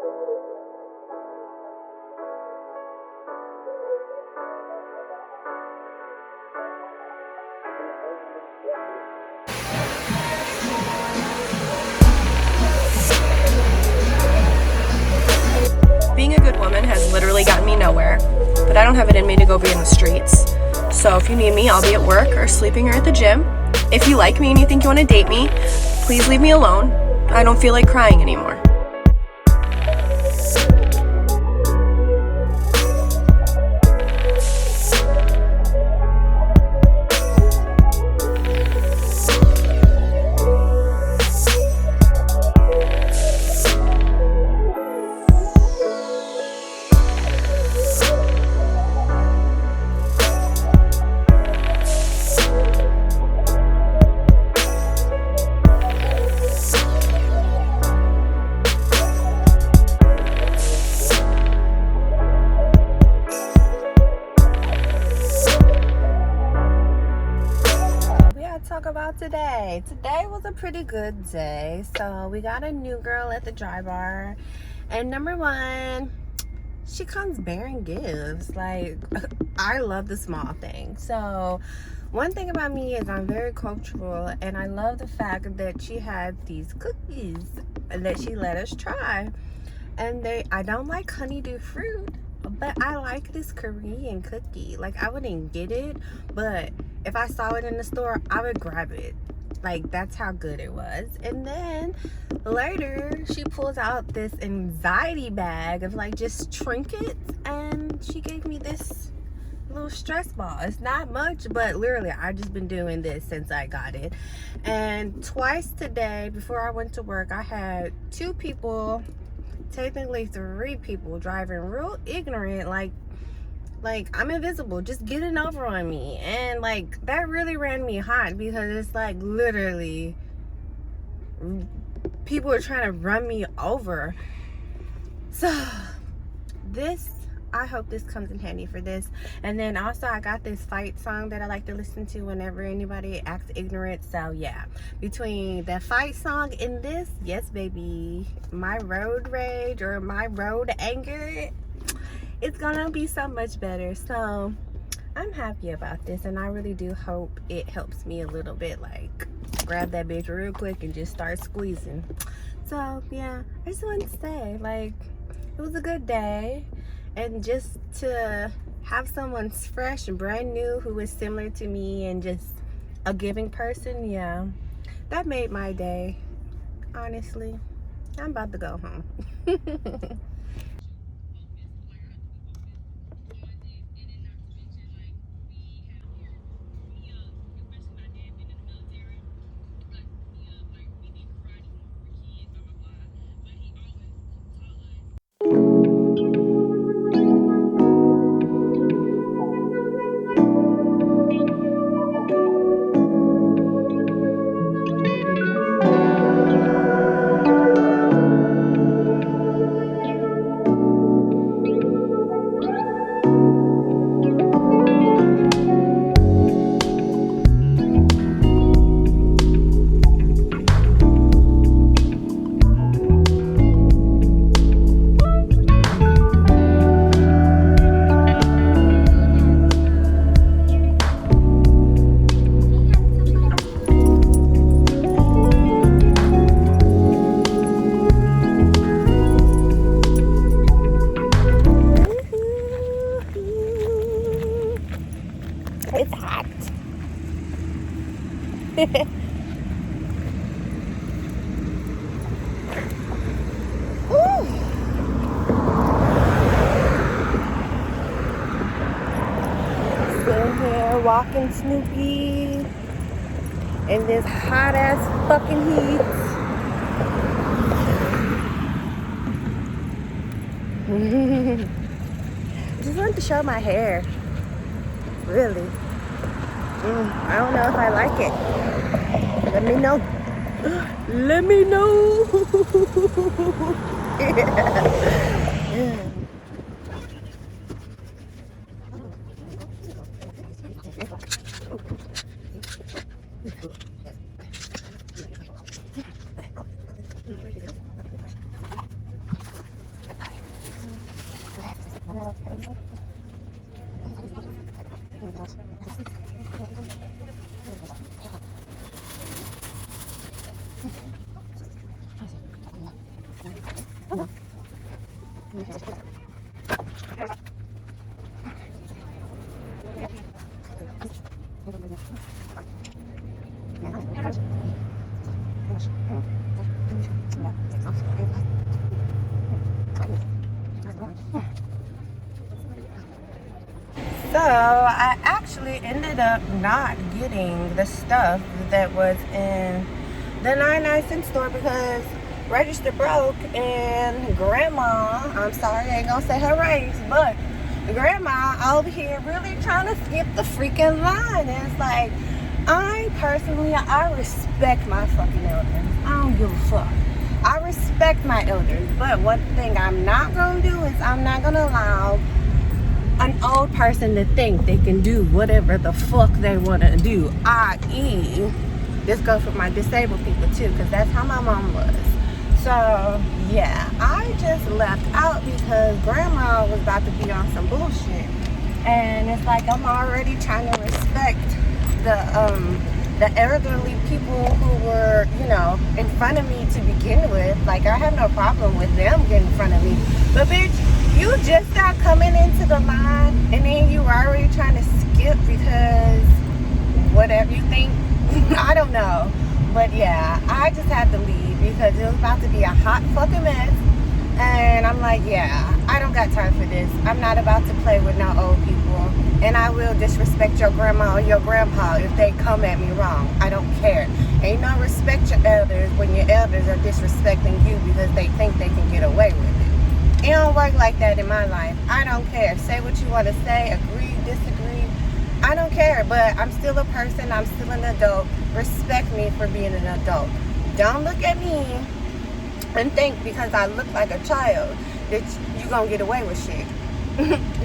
Being a good woman has literally gotten me nowhere, but I don't have it in me to go be in the streets. So if you need me, I'll be at work or sleeping or at the gym. If you like me and you think you want to date me, please leave me alone. I don't feel like crying anymore. Today was a pretty good day. So we got a new girl at the dry bar, and number one, she comes bearing gifts. Like, I love the small things. So one thing about me is I'm very cultural, and I love the fact that she had these cookies that she let us try. And I don't like honeydew fruit, but I like this Korean cookie. Like, I wouldn't get it, but if I saw it in the store, I would grab it. Like, that's how good it was. And then later, she pulls out this anxiety bag of like just trinkets, and she gave me this little stress ball. It's not much, but literally I've just been doing this since I got it. And twice today before I went to work, I had 2 people, technically 3 people, driving real ignorant, like I'm invisible, just getting over on me. And like, that really ran me hot, because it's like literally people are trying to run me over. So this, I hope this comes in handy for this. And then also I got this fight song that I like to listen to whenever anybody acts ignorant. So yeah, between the fight song and this, yes baby, my road rage or my road anger, it's gonna be so much better. So I'm happy about this, and I really do hope it helps me a little bit. Like, grab that bitch real quick and just start squeezing. So yeah, I just wanted to say, like, it was a good day, and just to have someone fresh and brand new who is similar to me and just a giving person, yeah, that made my day. Honestly, I'm about to go home. It's hot. Sitting here walking Snoopy in this hot ass fucking heat. Just wanted to show my hair. Really. I don't know if I like it. Let me know. Let me know. Yeah. So I actually ended up not getting the stuff that was in the 99-cent store because register broke, and grandma, I'm sorry, I ain't gonna say her race, but grandma over here really trying to skip the freaking line. And it's like, I respect my fucking elders. I don't give a fuck. I respect my elders, but one thing I'm not gonna do is I'm not gonna allow an old person to think they can do whatever the fuck they want to do, i.e. this goes for my disabled people too, because that's how my mom was. So yeah, I just left out because grandma was about to be on some bullshit, and it's like I'm already trying to respect the elderly people who were, you know, in front of me to begin with. Like, I have no problem with them getting in front of me, but bitch, you just start coming into the line and then you were already trying to skip because whatever you think. I don't know. But yeah, I just had to leave because it was about to be a hot fucking mess. And I'm like, yeah, I don't got time for this. I'm not about to play with no old people. And I will disrespect your grandma or your grandpa if they come at me wrong. I don't care. Ain't no respect your elders when your elders are disrespecting you because they think they can get away with it. It don't work like that in my life. I don't care. Say what you want to say. Agree, disagree. I don't care. But I'm still a person. I'm still an adult. Respect me for being an adult. Don't look at me and think because I look like a child that you gonna get away with shit.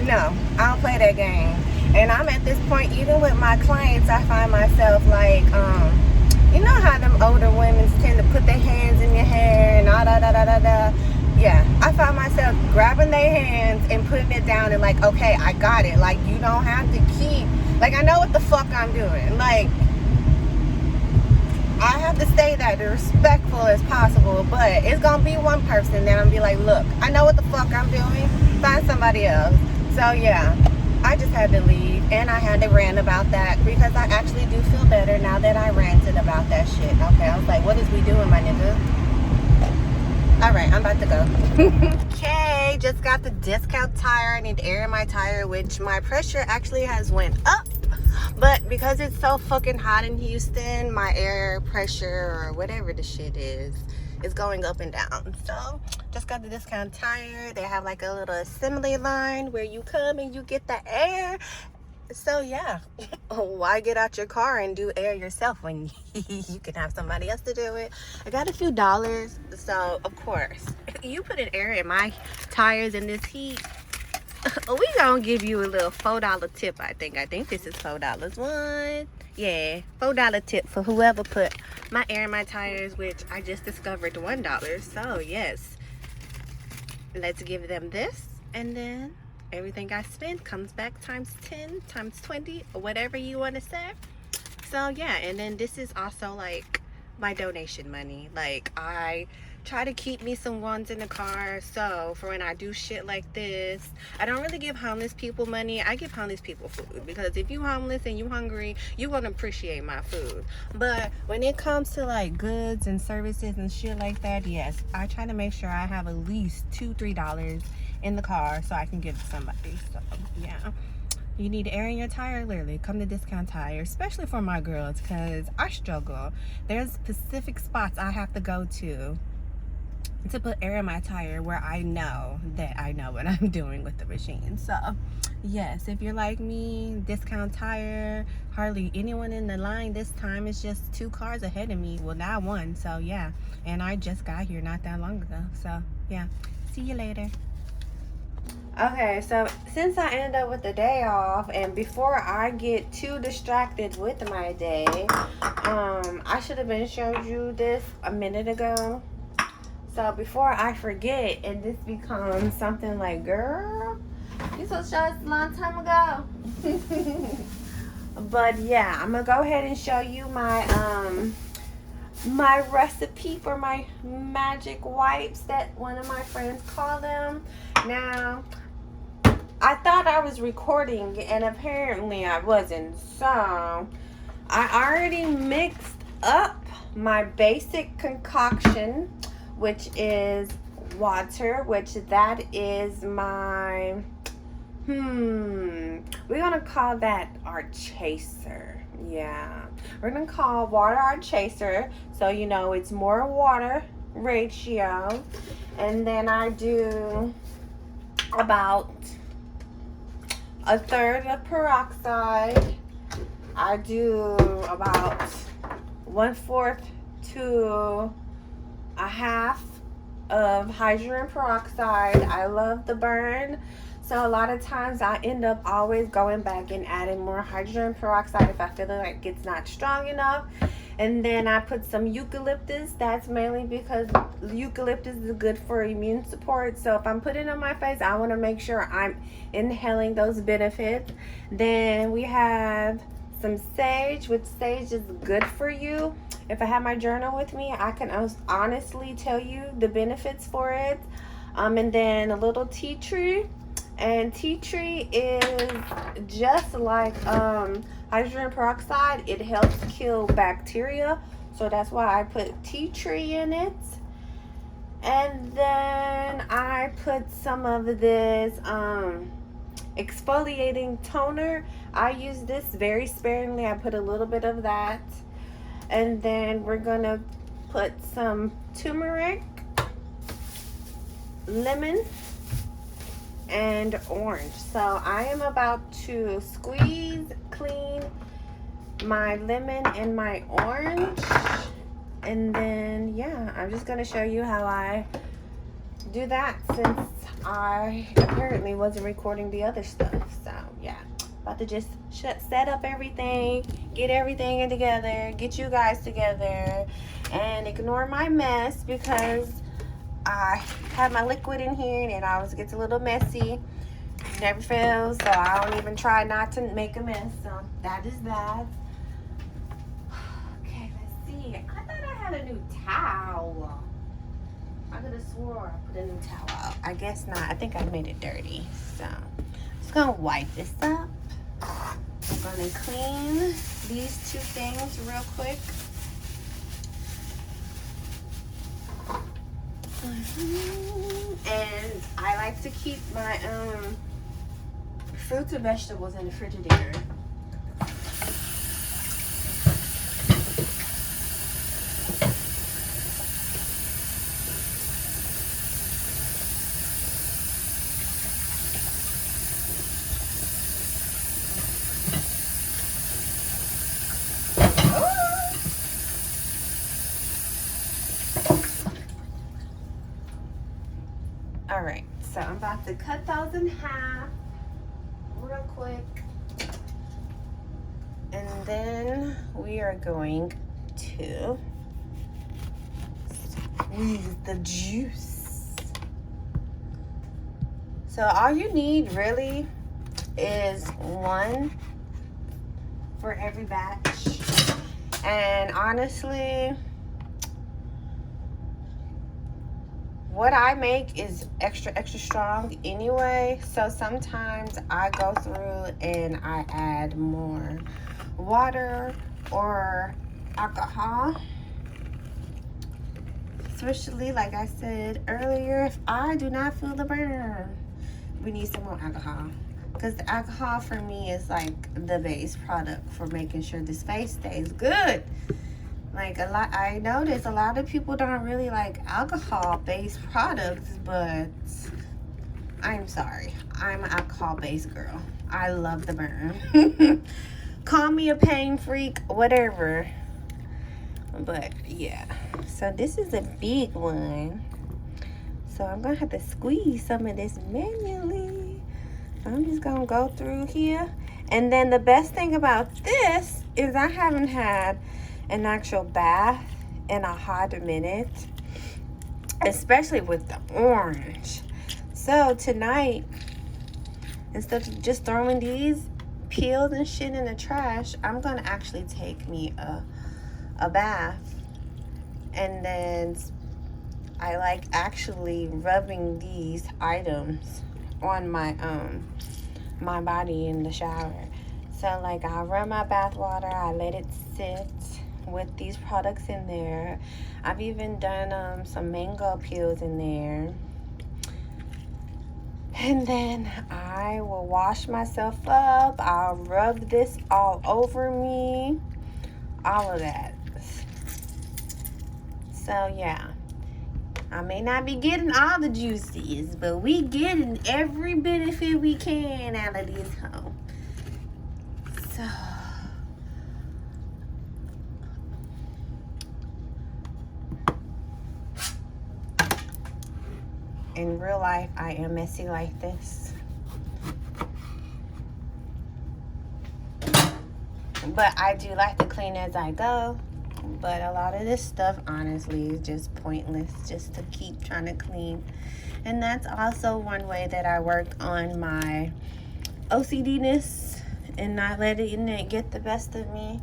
No, I don't play that game. And I'm at this point, even with my clients, I find myself like, you know how them older women tend to put their hands in your hair and all da. Yeah, I find myself grabbing their hands and putting it down and like, okay, I got it. Like, you don't have to keep, like, I know what the fuck I'm doing. Like, I have to stay that as respectful as possible, but it's gonna be one person that I'm gonna be like, look, I know what the fuck I'm doing. Find somebody else. So yeah, I just had to leave, and I had to rant about that because I actually do feel better now that I ranted about that shit. Okay, I was like, what is we doing, my nigga? All right, I'm about to go. Okay, just got the discount tire. I need to air my tire, which my pressure actually has went up. But because it's so fucking hot in Houston, my air pressure or whatever the shit is going up and down. So just got the discount tire. They have like a little assembly line where you come and you get the air. So yeah, why get out your car and do air yourself when you can have somebody else to do it? I got a few dollars, so of course, you put an air in my tires in this heat, we gonna give you a little $4 tip. I think this is $4. One, yeah, $4 tip for whoever put my air in my tires, which I just discovered $1. So yes, let's give them this, and then everything I spend comes back times 10, times 20, or whatever you want to say. So yeah, and then this is also like my donation money. Like, I try to keep me some ones in the car, so for when I do shit like this, I don't really give homeless people money. I give homeless people food, because if you homeless and you hungry, you gonna appreciate my food. But when it comes to like goods and services and shit like that, yes, I try to make sure I have at least $2-3 in the car so I can give to somebody. So yeah, you need to air in your tire, literally come to Discount Tire, especially for my girls, because I struggle. There's specific spots I have to go to put air in my tire where I know that I know what I'm doing with the machine. So yes, if you're like me, Discount Tire, hardly anyone in the line this time. It's just 2 cars ahead of me. Well, now 1. So yeah, and I just got here not that long ago. So yeah, see you later. Okay, so since I end up with the day off, and before I get too distracted with my day, I should have been showing you this a minute ago. So before I forget and this becomes something like, girl, you supposed to show us a long time ago. But yeah, I'm gonna go ahead and show you my my recipe for my magic wipes, that one of my friends call them. Now, I thought I was recording and apparently I wasn't. So I already mixed up my basic concoction, which is water, which that is my, we're gonna call that our chaser. Yeah, we're gonna call water our chaser, so you know it's more water ratio. And then I do about a third of peroxide. I do about 1/4 to a half of hydrogen peroxide. I love the burn, so a lot of times I end up always going back and adding more hydrogen peroxide if I feel like it's not strong enough. And then I put some eucalyptus. That's mainly because eucalyptus is good for immune support. So if I'm putting it on my face, I want to make sure I'm inhaling those benefits. Then we have some sage, which sage is good for you. If I have my journal with me, I can honestly tell you the benefits for it. And then a little tea tree. And tea tree is just like hydrogen peroxide. It helps kill bacteria, so that's why I put tea tree in it. And then I put some of this exfoliating toner. I use this very sparingly. I put a little bit of that. And then we're gonna put some turmeric, lemon, and orange. So I am about to squeeze clean my lemon and my orange, and then yeah, I'm just gonna show you how I do that, since I apparently wasn't recording the other stuff. So yeah, about to just set up everything, get everything in together, get you guys together, and ignore my mess because I have my liquid in here and it always gets a little messy. Never fails, so I don't even try not to make a mess. So that is that. Okay, let's see. I thought I had a new towel. I could have swore I put a new towel out. I guess not. I think I made it dirty. So I'm just gonna wipe this up. I'm gonna clean these two things real quick. And I like to keep my fruits and vegetables in the Frigidaire. All right, so I'm about to cut those in half real quick, and then we are going to squeeze the juice. So all you need really is one for every batch, and honestly, what I make is extra strong anyway, so sometimes I go through and I add more water or alcohol, especially like I said earlier, if I do not feel the burn, we need some more alcohol, because the alcohol for me is like the base product for making sure this face stays good. Like I notice a lot of people don't really like alcohol-based products, but I'm sorry, I'm an alcohol-based girl. I love the burn. Call me a pain freak, whatever. But yeah, so this is a big one. So I'm gonna have to squeeze some of this manually. I'm just gonna go through here. And then the best thing about this is I haven't had an actual bath in a hot minute, especially with the orange. So tonight, instead of just throwing these peels and shit in the trash, I'm gonna actually take me a bath. And then I like actually rubbing these items on my my body in the shower. So like I'll rub my bath water, I let it sit with these products in there. I've even done some mango peels in there. And then I will wash myself up. I'll rub this all over me. All of that. So yeah. I may not be getting all the juices, but we getting every benefit we can out of this home. So in real life, I am messy like this. But I do like to clean as I go. But a lot of this stuff, honestly, is just pointless just to keep trying to clean. And that's also one way that I work on my OCD-ness and not letting it get the best of me.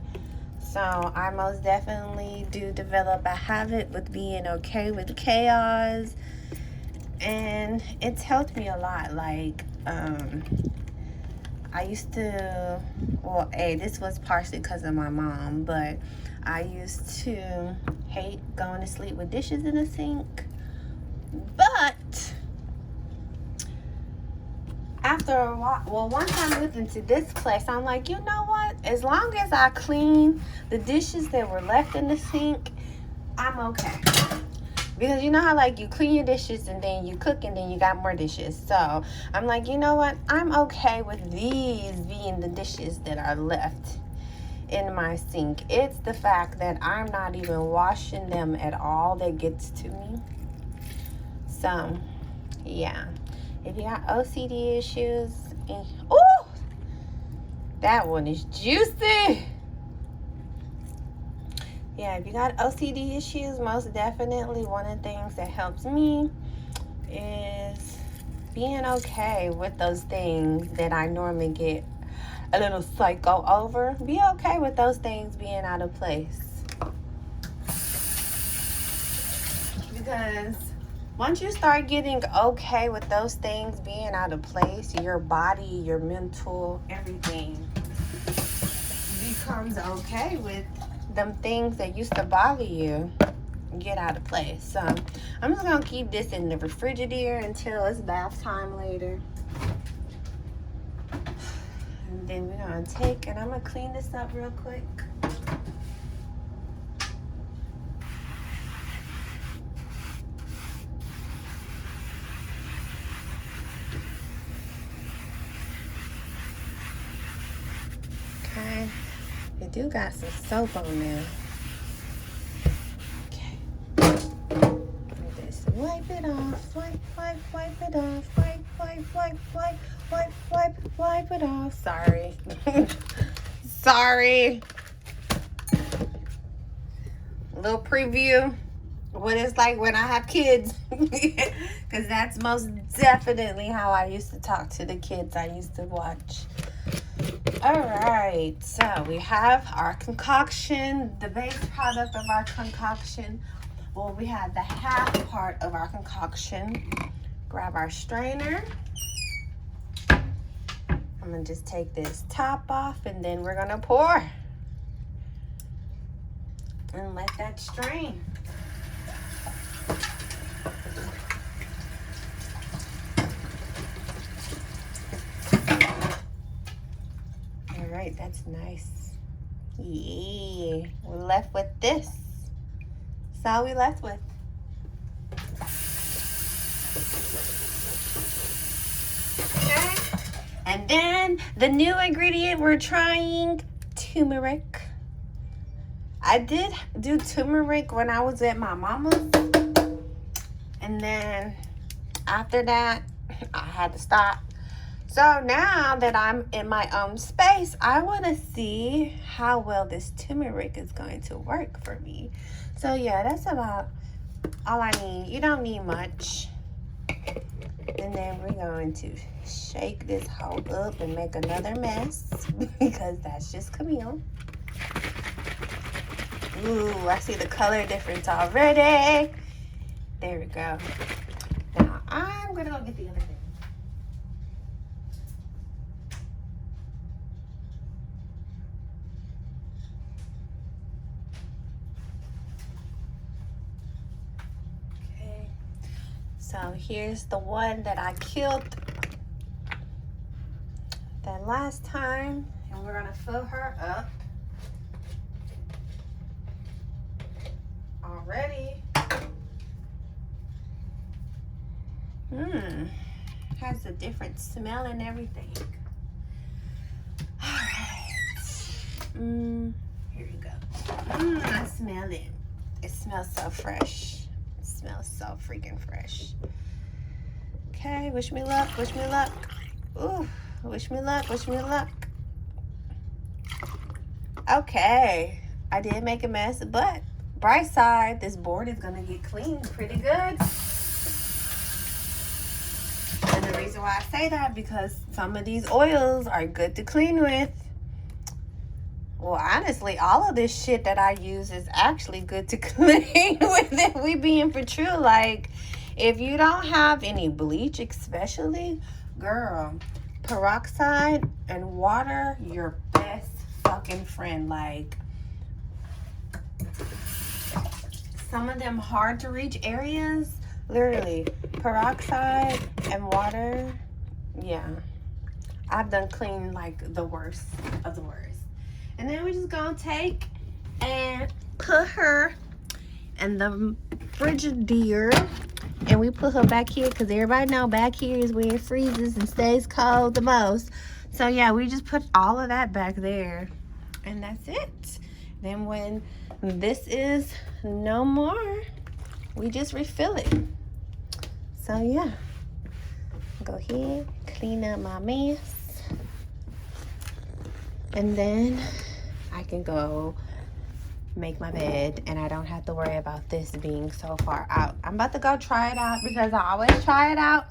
So I most definitely do develop a habit with being okay with chaos. And it's helped me a lot. Like, I used to, well, this was partially because of my mom, but I used to hate going to sleep with dishes in the sink. But after a while, well, one time I moved into this place, I'm like, you know what? As long as I clean the dishes that were left in the sink, I'm okay. Because you know how like you clean your dishes and then you cook and then you got more dishes. So I'm like, you know what? I'm okay with these being the dishes that are left in my sink. It's the fact that I'm not even washing them at all that gets to me. So yeah, if you got OCD issues, oh, that one is juicy. Yeah, if you got OCD issues, most definitely one of the things that helps me is being okay with those things that I normally get a little psycho over. Be okay with those things being out of place. Because once you start getting okay with those things being out of place, your body, your mental, everything becomes okay with them things that used to bother you get out of place. So I'm just gonna keep this in the refrigerator until it's bath time later. And then we're gonna take, and I'm gonna clean this up real quick. Okay, we do got some soap on there. Wipe it off, wipe it off, wipe it off. Sorry. Sorry. A little preview what it's like when I have kids. Because that's most definitely how I used to talk to the kids I used to watch. Alright, so we have our concoction, the base product of our concoction. Well, we have the half part of our concoction. Grab our strainer. I'm gonna just take this top off and then we're gonna pour. And let that strain. All right, that's nice. Yeah, we're left with this. That's all we left with. Okay. And then the new ingredient we're trying, turmeric. I did do turmeric when I was at my mama's. And then after that, I had to stop. So now that I'm in my own space, I want to see how well this turmeric is going to work for me. So yeah, that's about all I need. You don't need much. And then we're going to shake this whole up and make another mess because that's just Kamil. Ooh, I see the color difference already. There we go. Now I'm gonna go get the other thing. So here's the one that I killed that last time, and we're gonna fill her up. Already. Has a different smell and everything. Here you go. I smell it. It smells so fresh. It smells so freaking fresh. Okay, wish me luck, wish me luck. Ooh, wish me luck, wish me luck. Okay, I did make a mess, but bright side, this board is gonna get cleaned pretty good. And the reason why I say that, because some of these oils are good to clean with. Well, honestly, all of this shit that I use is actually good to clean with, if we being for true. Like, if you don't have any bleach, especially, girl, peroxide and water, your best fucking friend. Like, some of them hard to reach areas, literally, peroxide and water, yeah. I've done clean like the worst of the worst. And then we're just gonna take and put her in the Frigidaire, and we put her back here because everybody know back here is where it freezes and stays cold the most. So yeah, we just put all of that back there, and that's it. Then when this is no more, we just refill it. So yeah, go ahead, clean up my mess, and then I can go make my bed, and I don't have to worry about this being so far out. I'm about to go try it out because I always try it out,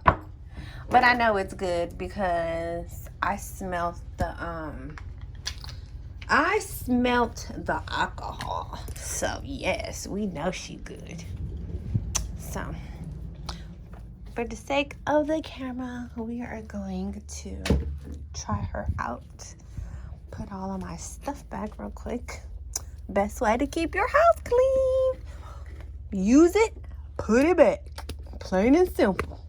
but I know it's good because I smelt the alcohol. So yes, we know she good. So for the sake of the camera, we are going to try her out. Put all of my stuff back real quick. Best way to keep your house clean. Use it, put it back. Plain and simple.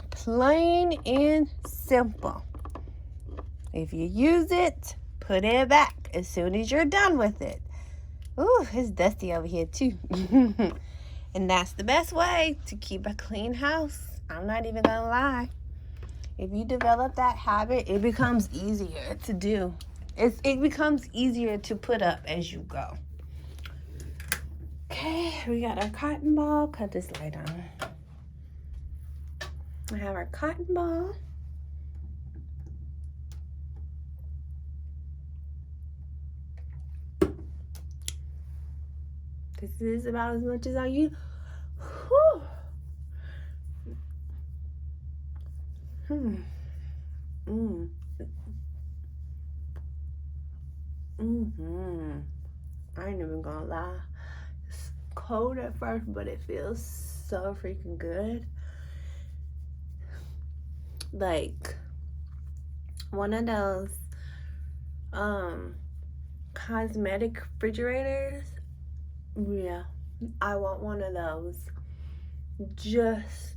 Plain and simple. If you use it, put it back as soon as you're done with it. Ooh, it's dusty over here too. And that's the best way to keep a clean house. I'm not even gonna lie. If you develop that habit, it becomes easier to do. It becomes easier to put up as you go. Okay, we got our cotton ball. Cut this light on. We have our cotton ball. This is about as much as I use. Whew. I ain't even gonna lie. It's cold at first, but it feels so freaking good. Like one of those cosmetic refrigerators. Yeah, I want one of those just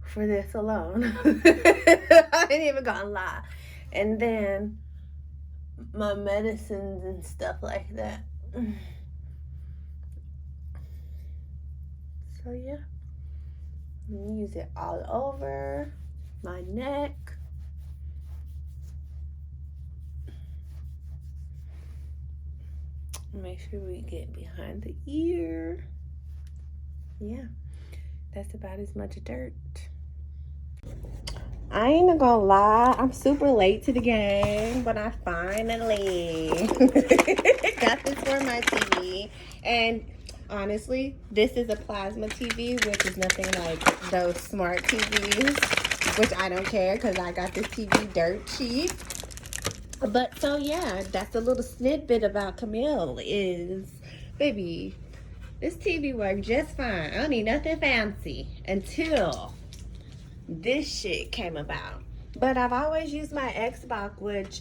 for this alone. I ain't even gonna lie. And then my medicines and stuff like that. So yeah, use it all over my neck. Make sure we get behind the ear. Yeah, that's about as much dirt. I ain't gonna lie, I'm super late to the game, but I finally got this for my TV. And honestly, this is a plasma TV, which is nothing like those smart TVs, which I don't care because I got this TV dirt cheap. But so yeah, that's a little snippet about Kamil is, baby, this TV worked just fine. I don't need nothing fancy until this shit came about. But I've always used my Xbox, which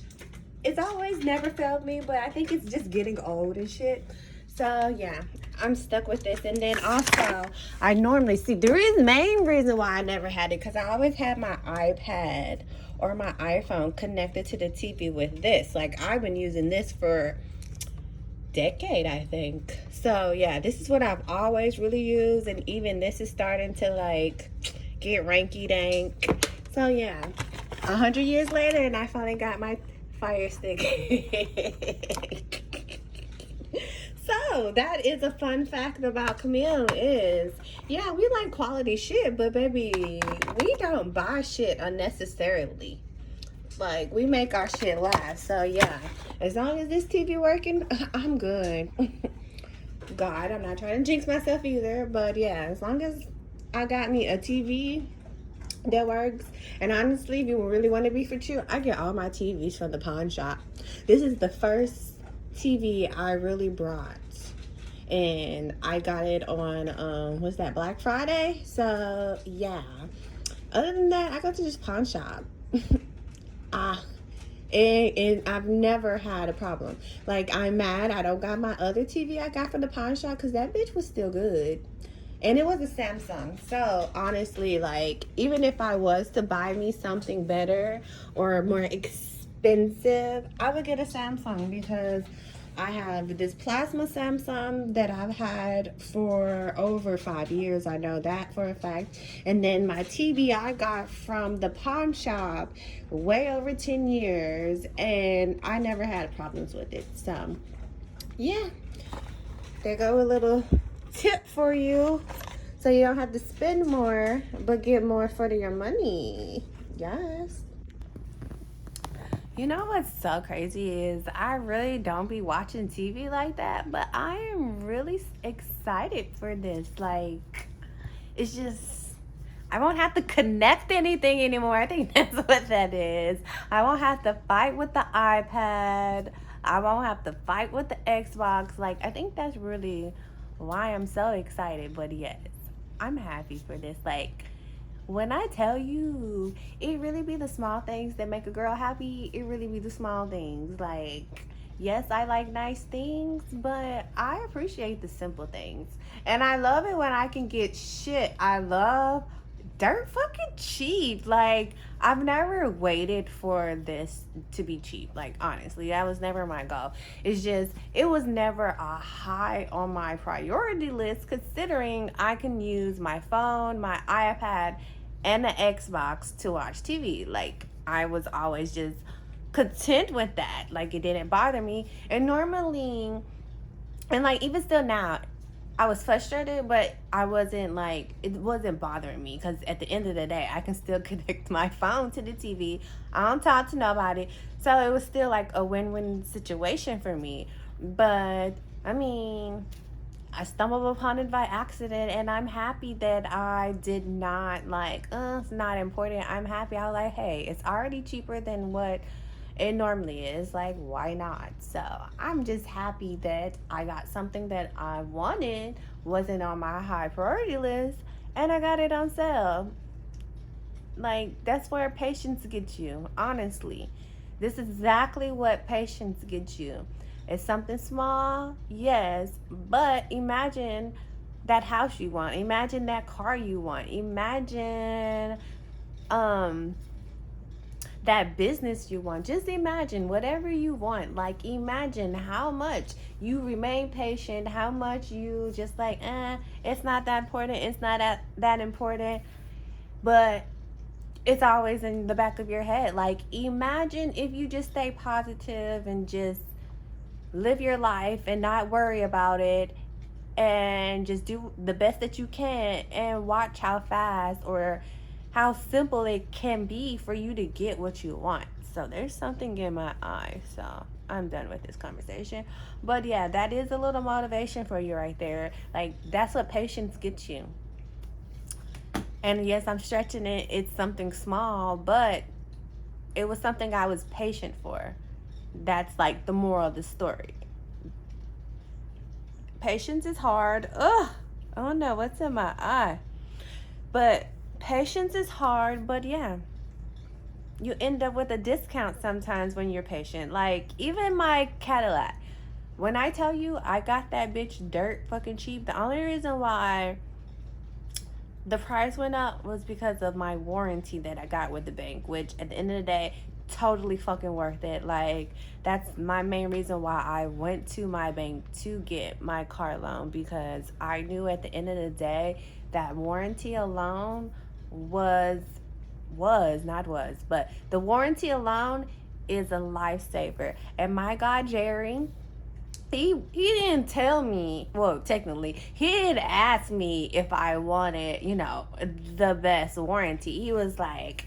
it's always never failed me, but I think it's just getting old and shit. So yeah, I'm stuck with this. And then also, I normally see the main reason why I never had it, because I always had my iPad or my iPhone connected to the TV with this. Like, I've been using this for decade, I think. So yeah, this is what I've always really used, and even this is starting to like get ranky dank. So yeah, 100 years later, and I finally got my Fire Stick. So that is a fun fact about Kamil is, yeah, we like quality shit, but baby, we don't buy shit unnecessarily. Like, we make our shit last. So yeah, as long as this TV working, I'm good. God, I'm not trying to jinx myself either, but yeah, as long as I got me a TV that works. And honestly, if you really want to be for true, I get all my TVs from the pawn shop. This is the first TV I really brought, and I got it on what's that, Black Friday. So yeah, other than that, I go to this pawn shop. ah and I've never had a problem. Like, I'm mad I don't got my other TV I got from the pawn shop, because that bitch was still good. And it was a Samsung. So honestly, like, even if I was to buy me something better or more expensive, I would get a Samsung, because I have this plasma Samsung that I've had for over 5 years. I know that for a fact. And then my TV I got from the pawn shop way over 10 years, and I never had problems with it. So yeah, there go a little tip for you, so you don't have to spend more but get more for your money. Yes. You know what's so crazy is I really don't be watching TV like that, but I am really excited for this. Like, it's just, I won't have to connect anything anymore. I think that's what that is. I won't have to fight with the iPad. I won't have to fight with the Xbox. Like, I think that's really why I'm so excited. But yes, I'm happy for this. Like, when I tell you, it really be the small things that make a girl happy. It really be the small things. Like, yes, I like nice things, but I appreciate the simple things. And I love it when I can get shit I love dirt fucking cheap. Like, I've never waited for this to be cheap. Like, honestly, that was never my goal. It's just, it was never a high on my priority list, considering I can use my phone, my iPad, and the Xbox to watch TV. Like, I was always just content with that. Like, it didn't bother me. And normally, and like, even still now, I was frustrated, but I wasn't like, it wasn't bothering me, because at the end of the day, I can still connect my phone to the TV. I don't talk to nobody. So it was still like a win-win situation for me. But I mean, I stumbled upon it by accident, and I'm happy that I did not like, it's not important. I'm happy. I was like, hey, it's already cheaper than what it normally is. Like, why not? So I'm just happy that I got something that I wanted, wasn't on my high priority list, and I got it on sale. Like, that's where patience gets you, honestly. This is exactly what patience gets you. It's something small, yes, but imagine that house you want. Imagine that car you want. Imagine that business you want. Just imagine whatever you want. Like, imagine how much you remain patient, how much you just like, it's not that important, it's not that important, but it's always in the back of your head. Like, imagine if you just stay positive and just live your life and not worry about it, and just do the best that you can, and watch how fast or how simple it can be for you to get what you want. So there's something in my eye. So I'm done with this conversation. But yeah, that is a little motivation for you right there. Like, that's what patience gets you. And yes, I'm stretching it. It's something small, but it was something I was patient for. That's like the moral of the story. Patience is hard. Ugh, I don't know what's in my eye. But patience is hard, but yeah, you end up with a discount sometimes when you're patient. Like, even my Cadillac, When I tell you I got that bitch dirt fucking cheap, the only reason why the price went up was because of my warranty that I got with the bank, which at the end of the day, totally fucking worth it. Like, that's my main reason why I went to my bank to get my car loan, because I knew at the end of the day that warranty alone but the warranty alone is a lifesaver. And my God, Jerry, he didn't tell me, well, technically he didn't ask me if I wanted, the best warranty. He was like,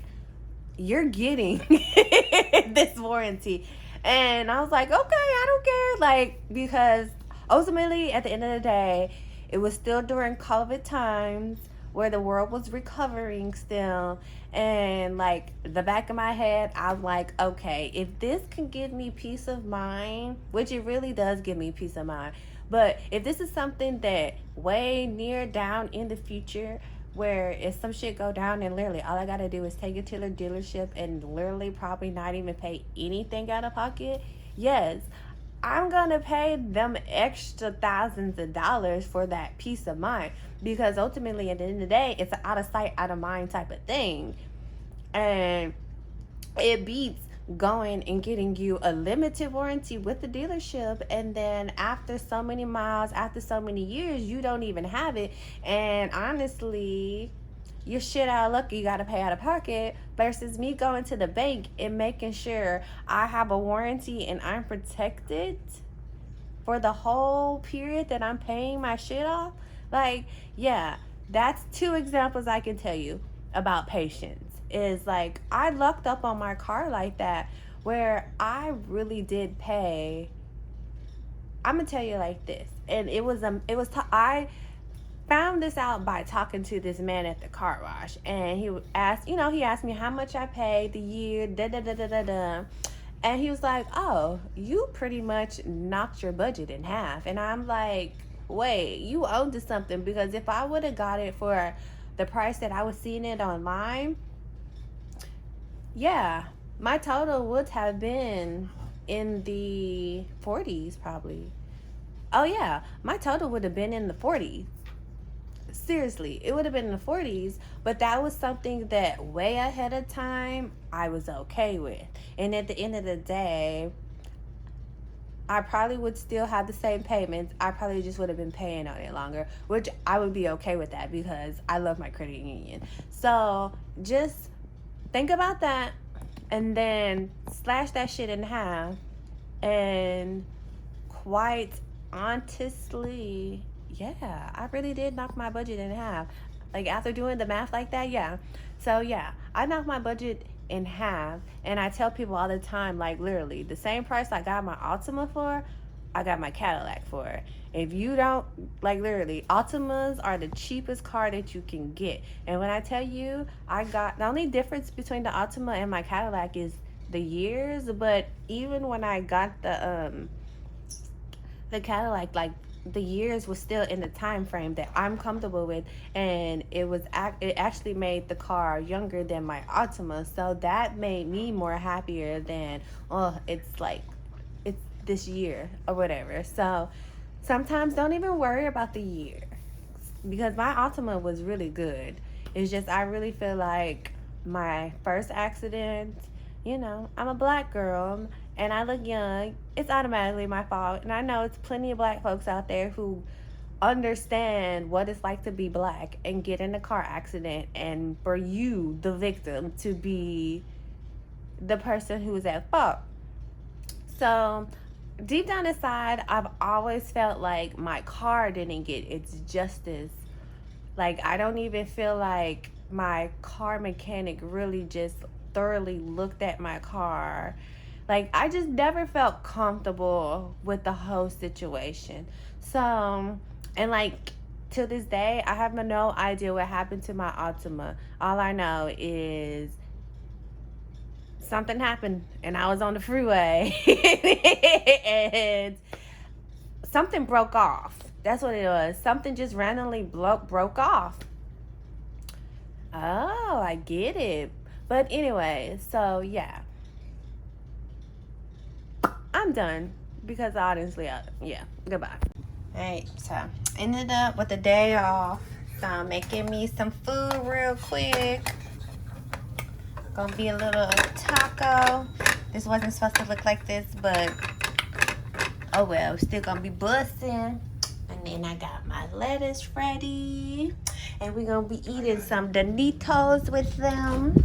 you're getting this warranty. And I was like, okay, I don't care. Like, because ultimately at the end of the day, it was still during COVID times where the world was recovering still. And like, the back of my head, I'm like, okay, if this can give me peace of mind, which it really does give me peace of mind, but if this is something that way near down in the future, where if some shit go down and literally all I gotta do is take it to the dealership and literally probably not even pay anything out of pocket, yes, I'm gonna pay them extra thousands of dollars for that peace of mind, because ultimately at the end of the day, it's an out of sight, out of mind type of thing. And it beats going and getting you a limited warranty with the dealership, and then after so many miles, after so many years, you don't even have it. And honestly, you're shit out of luck, you gotta pay out of pocket, versus me going to the bank and making sure I have a warranty and I'm protected for the whole period that I'm paying my shit off. Like, yeah, that's two examples I can tell you about patience. Is like, I lucked up on my car like that, where I really did pay. I'm gonna tell you like this, and I found this out by talking to this man at the car wash, and he asked me how much I paid the year, da da da da da da, and he was like, "Oh, you pretty much knocked your budget in half." And I'm like, "Wait, you owned to something, because if I would have got it for the price that I was seeing it online, yeah, my total would have been in the 40s probably. Oh yeah, my total would have been in the 40s. Seriously, it would have been in the 40s, but that was something that way ahead of time I was okay with. And at the end of the day, I probably would still have the same payments. I probably just would have been paying on it longer, which I would be okay with that, because I love my credit union. So just think about that, and then slash that shit in half. And quite honestly, yeah, I really did knock my budget in half. Like, after doing the math like that, yeah. So yeah, I knocked my budget in half. And I tell people all the time, like, literally the same price I got my Altima for, I got my Cadillac for. If you don't, like, literally, Altimas are the cheapest car that you can get. And when I tell you, I got, the only difference between the Altima and my Cadillac is the years. But even when I got the Cadillac, like, the years was still in the time frame that I'm comfortable with, and it actually made the car younger than my Altima, so that made me more happier than, oh, it's like, it's this year or whatever. So sometimes don't even worry about the year, because my Altima was really good. It's just, I really feel like my first accident, I'm a black girl and I look young, it's automatically my fault. And I know it's plenty of black folks out there who understand what it's like to be black and get in a car accident, and for you, the victim, to be the person who is at fault. So deep down inside, I've always felt like my car didn't get its justice. Like, I don't even feel like my car mechanic really just thoroughly looked at my car. Like, I just never felt comfortable with the whole situation. So, and like, to this day, I have no idea what happened to my Altima. All I know is something happened and I was on the freeway and something broke off. That's what it was. Something just randomly broke off. Oh, I get it. But anyway, so yeah, I'm done. because honestly, yeah, goodbye. Alright, so ended up with a day off. So I'm making me some food real quick. Gonna be a little taco. This wasn't supposed to look like this, but oh well, still gonna be busting. And then I got my lettuce ready. And we're gonna be eating some Doritos with them.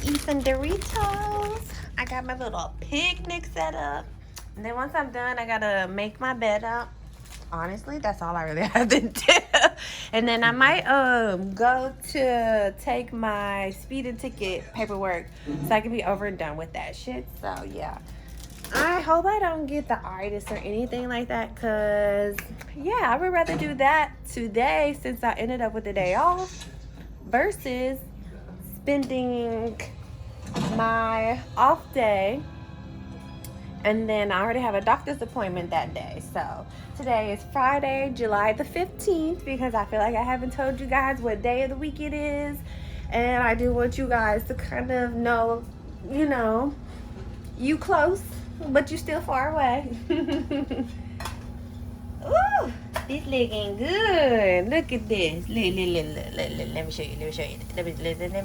Eat some Doritos. I got my little picnic set up. And then once I'm done, I gotta make my bed up. Honestly, that's all I really have to do. And then I might go to take my speeding ticket paperwork so I can be over and done with that shit. So yeah, I hope I don't get the itis or anything like that, because yeah, I would rather do that today since I ended up with a day off versus spending my off day. And then I already have a doctor's appointment that day. So today is Friday, July the 15th, because I feel like I haven't told you guys what day of the week it is. And I do want you guys to kind of know, you know, you close, but you still far away. Ooh, this looking good. Look at this. Look, let me show you. Let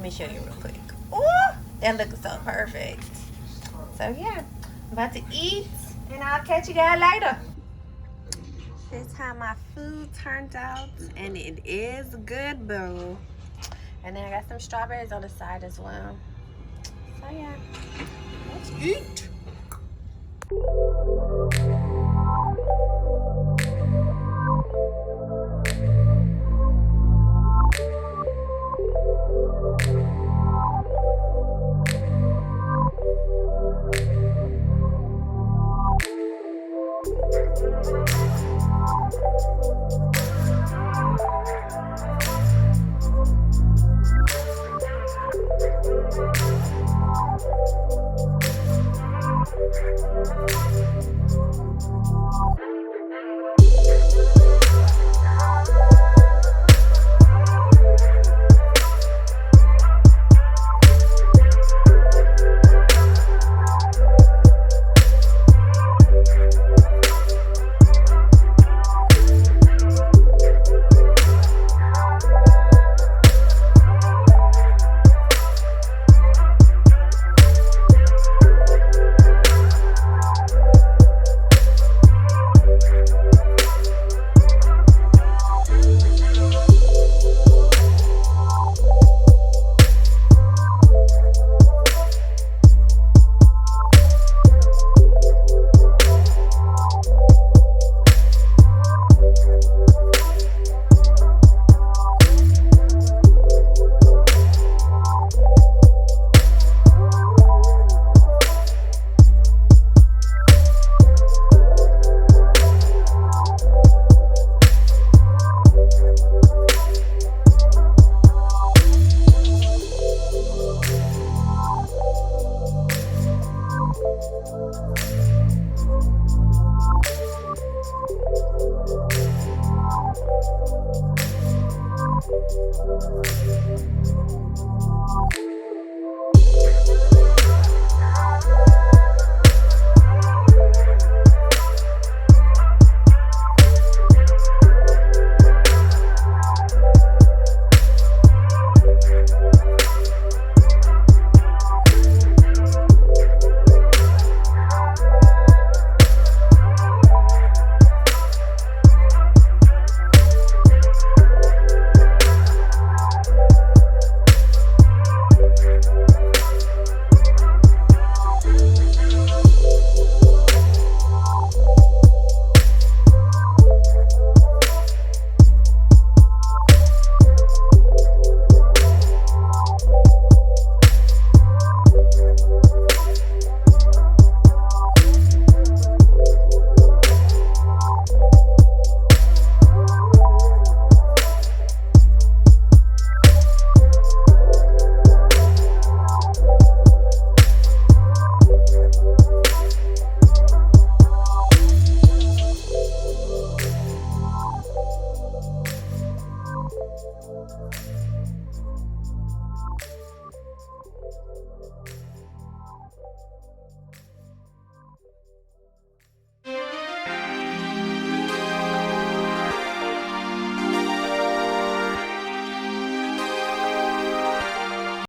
me show you real quick. Ooh, that looks so perfect. So yeah, I'm about to eat, and I'll catch you guys later. This is how my food turned out, and it is good, boo. And then I got some strawberries on the side as well. So yeah, let's eat.